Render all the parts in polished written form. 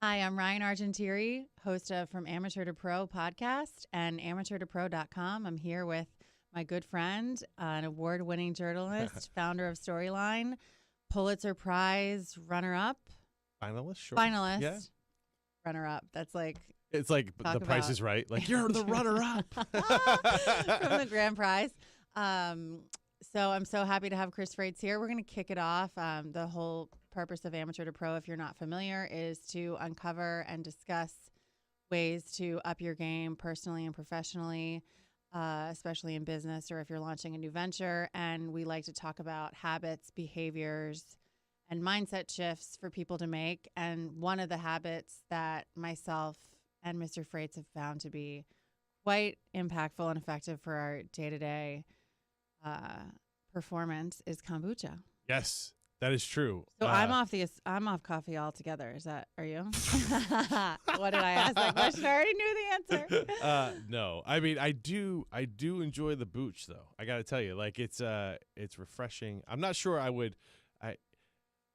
Hi, I'm Ryan Argentieri, host of From Amateur to Pro podcast and amateurtopro.com. I'm here with my good friend, an award-winning journalist, founder of Storyline, Pulitzer Prize runner-up. Finalist, sure. Finalist. Yeah. Runner-up. That's like... It's like The Price is Right. Like, you're the runner-up. From the grand prize. So I'm so happy to have Chris Frates here. We're going to kick it off. The whole purpose of Amateur to Pro, if you're not familiar, is to uncover and discuss ways to up your game personally and professionally, especially in business or if you're launching a new venture. And we like to talk about habits, behaviors, and mindset shifts for people to make. And one of the habits that myself and Mr. Frates have found to be quite impactful and effective for our day-to-day performance is kombucha. Yes, that is true. So I'm off coffee altogether. Are you? What did I ask that question? I already knew the answer. No, I mean I do enjoy the booch though. I got to tell you, like it's refreshing. I'm not sure I would,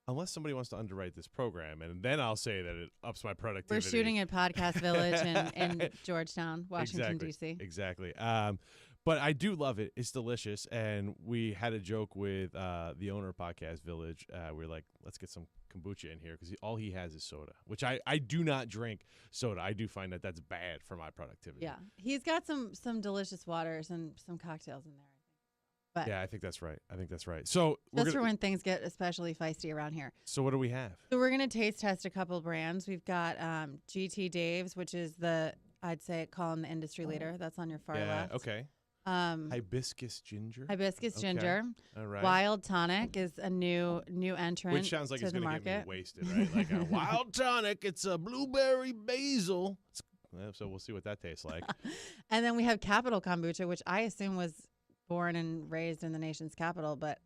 unless somebody wants to underwrite this program, and then I'll say that it ups my productivity. We're shooting at Podcast Village in Georgetown, Washington, D.C. Exactly. But I do love it. It's delicious. And we had a joke with the owner of Podcast Village. We were like, let's get some kombucha in here because all he has is soda, which I do not drink soda. I do find that that's bad for my productivity. Yeah. He's got some delicious waters and some cocktails in there. But yeah, I think that's right. So that's for when things get especially feisty around here. So what do we have? So we're going to taste test a couple brands. We've got GT Dave's, which is I'd say call him the industry leader. That's on your far left. Okay. Hibiscus ginger. Ginger. All right. Wild Tonic is a new entrant. Which sounds like to it's the going to get market. me wasted, right? Like a Wild Tonic. It's a blueberry basil. So we'll see what that tastes like. And then we have Capital Kombucha, which I assume was born and raised in the nation's capital, but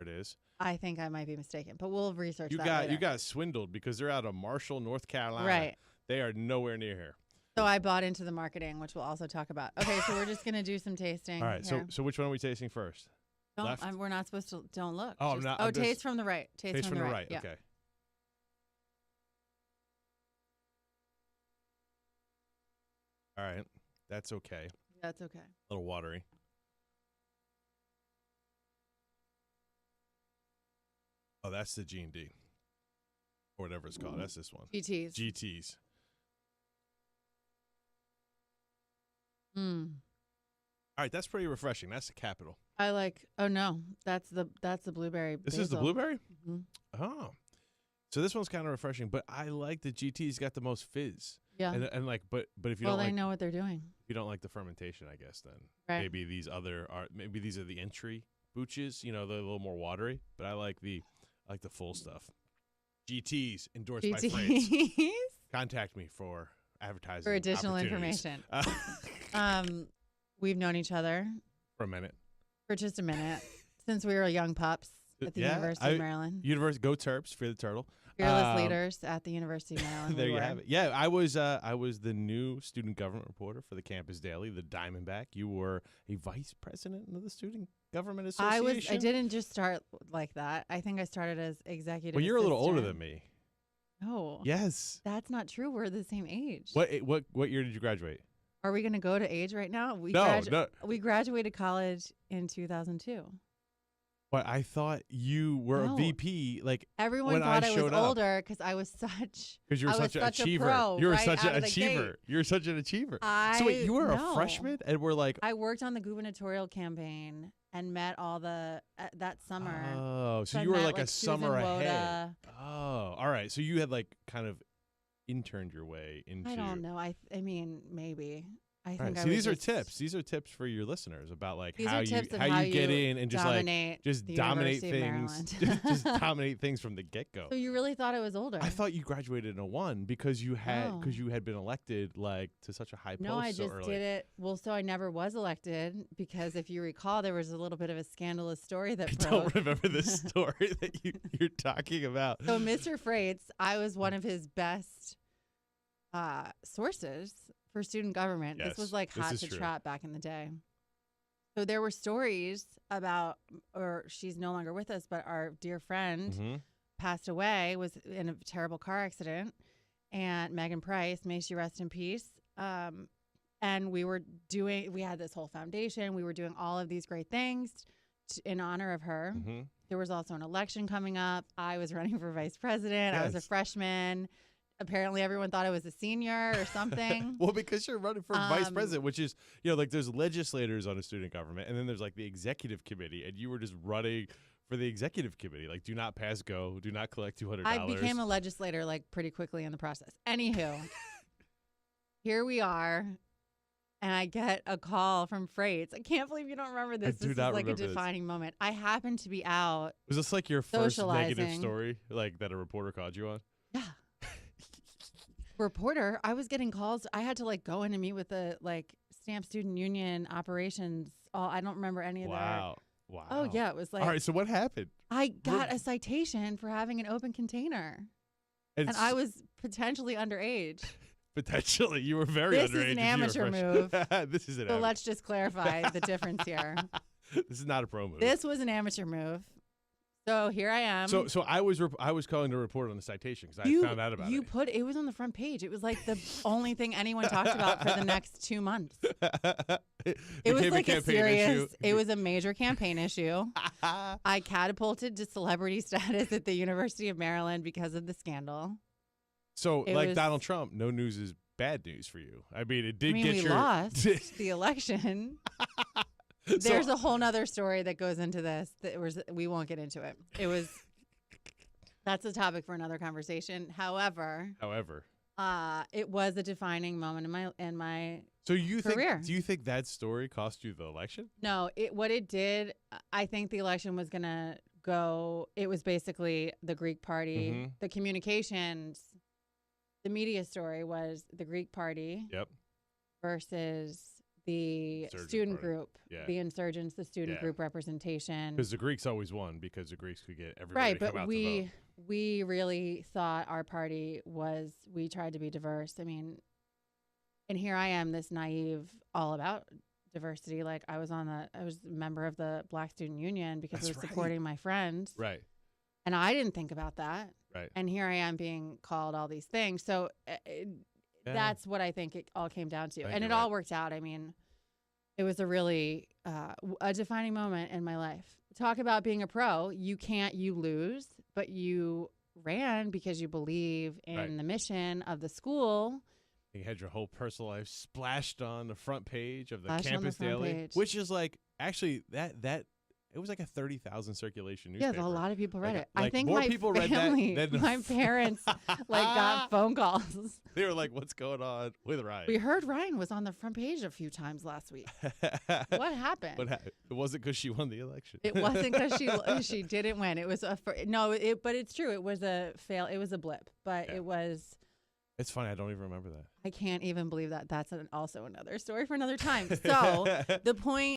it is. I think I might be mistaken, but we'll research that later. You got swindled because they're out of Marshall, North Carolina. Right. They are nowhere near here. So I bought into the marketing, which we'll also talk about. Okay, so we're just going to do some tasting. All right, here. so which one are we tasting first? We're not supposed to. Don't look. Oh, I'm not. Taste from the right. Taste from the right. Yeah. Okay. All right, that's okay. That's okay. A little watery. Oh, that's the G&D. Or whatever it's called. That's this one. GTs. All right, that's pretty refreshing. That's the Capital. I like. Oh no, that's the blueberry. This is the blueberry. Mm-hmm. Oh, so this one's kind of refreshing, but I like the GT's got the most fizz. Yeah, and like, but if you well, don't, they know what they're doing. If you don't like the fermentation, I guess then right. Maybe these are the entry booches. You know, they're a little more watery, but I like the full stuff. GT's endorsed by Frates. Contact me for advertising for additional information. We've known each other for just a minute since we were young pups at the University of Maryland. Go Terps, Fear the Turtle. Fearless leaders at the University of Maryland. There you have it. Yeah, I was the new student government reporter for the Campus Daily, the Diamondback. You were a vice president of the Student Government Association. I didn't just start like that. I think I started as executive. Well, you're a little older than me. No. Yes. That's not true. We're the same age. What year did you graduate? Are we going to go to age right now? No. We graduated college in 2002. But I thought you were a VP. Like everyone thought I was older because I was such. Because you were such an achiever. You were such an achiever. You're such an achiever. So wait, you were a freshman, and we're like. I worked on the gubernatorial campaign and met all that summer. Oh, so you were like a summer ahead. Oh, all right. So you had like kind of interned your way into. I don't know. I mean, maybe. I think. Right. So these are tips. These are tips for your listeners about like how you get in and just dominate things, just dominate things from the get go. So you really thought I was older? I thought you graduated in '01 because you had been elected like to such a high post. No, I so just early. did it. Well, so I never was elected because if you recall, there was a little bit of a scandalous story that broke. I don't remember the story that you're talking about. So Mr. Frates, I was one of his best sources for student government. Yes, this was like hot to trot back in the day. So there were stories about, or she's no longer with us, but our dear friend passed away, was in a terrible car accident. and Megan Price, may she rest in peace. And we had this whole foundation. We were doing all of these great things in honor of her. Mm-hmm. There was also an election coming up. I was running for vice president. Yes. I was a freshman. Apparently everyone thought I was a senior or something. Well, because you're running for vice president, which is, like there's legislators on a student government, and then there's like the executive committee, and you were just running for the executive committee. Like, do not pass go, do not collect $200. I became a legislator like pretty quickly in the process. Anywho, here we are, and I get a call from Frates. I can't believe you don't remember this. This is like a defining moment. I happened to be out. Was this like your first negative socializing. story, like that a reporter called you on? Yeah. Reporter, I was getting calls. I had to like go in and meet with the like Stamp Student Union operations. I don't remember any of that. Wow. Oh yeah, it was like. All right, so what happened? I got a citation for having an open container, and I was potentially underage. Potentially, you were very underage. This is an amateur move. This is an. So let's just clarify the difference here. This is not a pro move. This was an amateur move. So here I am. So I was calling to report on the citation because I found out about it. It was on the front page. It was like the only thing anyone talked about for the next 2 months. It was like a serious. Issue. It was a major campaign issue. I catapulted to celebrity status at the University of Maryland because of the scandal. So Donald Trump, no news is bad news for you. I mean, it did get we lost the election. There's a whole nother story that goes into this. We won't get into it. That's a topic for another conversation. However, it was a defining moment in my career. Do you think that story cost you the election? No, what it did, I think the election was going to go, it was basically the Greek party, Mm-hmm. the communications, the media story was the Greek party versus the student group, the insurgents, the student group representation. Because the Greeks always won because the Greeks could get everybody to come out to vote. We really thought our party we tried to be diverse. I mean, and here I am, this naive, all about diversity. Like I was a member of the Black Student Union because I was supporting my friends. Right. And I didn't think about that. Right. And here I am being called all these things. So that's what I think it all came down to. And it all worked out. I mean, it was a really a defining moment in my life. Talk about being a pro. You lose, but you ran because you believe in the mission of the school. You had your whole personal life splashed on the front page of the Campus Daily, which is like actually that it was like a 30,000 circulation newspaper. Yeah, a lot of people read it. Like I think more my people family, read that than my parents got phone calls. They were like, "What's going on with Ryan?" We heard Ryan was on the front page a few times last week. What happened? It wasn't because she won the election. It wasn't because she didn't win. It was but it's true. It was a fail. It was a blip, but it was. It's funny. I don't even remember that. I can't even believe that. That's also another story for another time. So the point